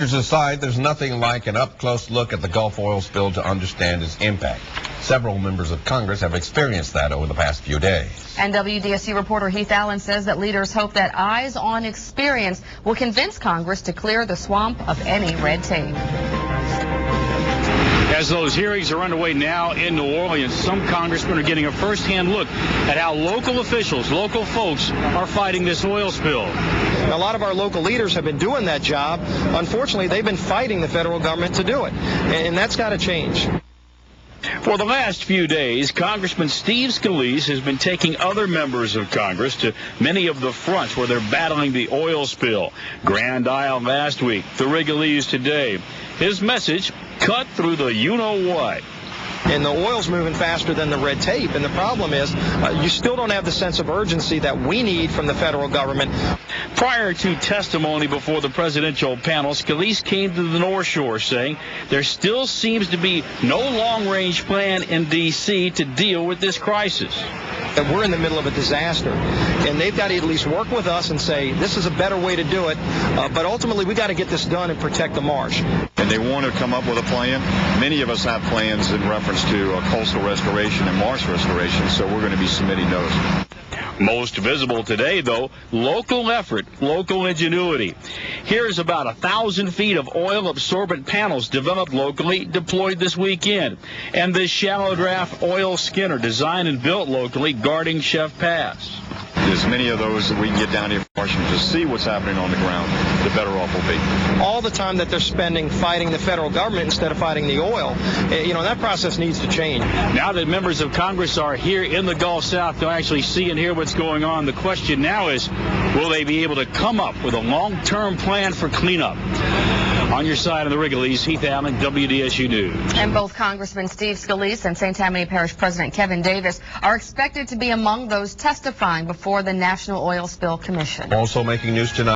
Aside, there's nothing like an up-close look at the Gulf oil spill to understand its impact. Several members of Congress have experienced that over the past few days. And WDSU reporter Heath Allen says that leaders hope that eyes-on experience will convince Congress to clear the swamp of any red tape. As those hearings are underway now in New Orleans, some congressmen are getting a first-hand look at how local officials, local folks, are fighting this oil spill. A lot of our local leaders have been doing that job. Unfortunately, they've been fighting the federal government to do it, and that's got to change. For the last few days, Congressman Steve Scalise has been taking other members of Congress to many of the fronts where they're battling the oil spill. Grand Isle last week, the Rigolets today. His message, cut through the you-know-what. And the oil's moving faster than the red tape, and the problem is you still don't have the sense of urgency that we need from the federal government. Prior to testimony before the presidential panel, Scalise came to the North Shore saying there still seems to be no long-range plan in D.C. to deal with this crisis. That we're in the middle of a disaster, and they've got to at least work with us and say this is a better way to do it, but ultimately we got to get this done and protect the marsh. And they want to come up with a plan. Many of us have plans in reference to coastal restoration and marsh restoration, so we're going to be submitting those. Most visible today, though, local effort, local ingenuity. Here's about 1,000 feet of oil-absorbent panels developed locally, deployed this weekend. And this shallow draft oil skinner designed and built locally, guarding Chef Pass. As many of those that we can get down here and just see what's happening on the ground, the better off we'll be. All the time that they're spending fighting the federal government instead of fighting the oil, that process needs to change. Now that members of Congress are here in the Gulf South to actually see and hear what's going on, the question now is, will they be able to come up with a long-term plan for cleanup? On your side of the Rigolets, Heath Allen, WDSU News. And both Congressman Steve Scalise and St. Tammany Parish President Kevin Davis are expected to be among those testifying before the National Oil Spill Commission. Also making news tonight.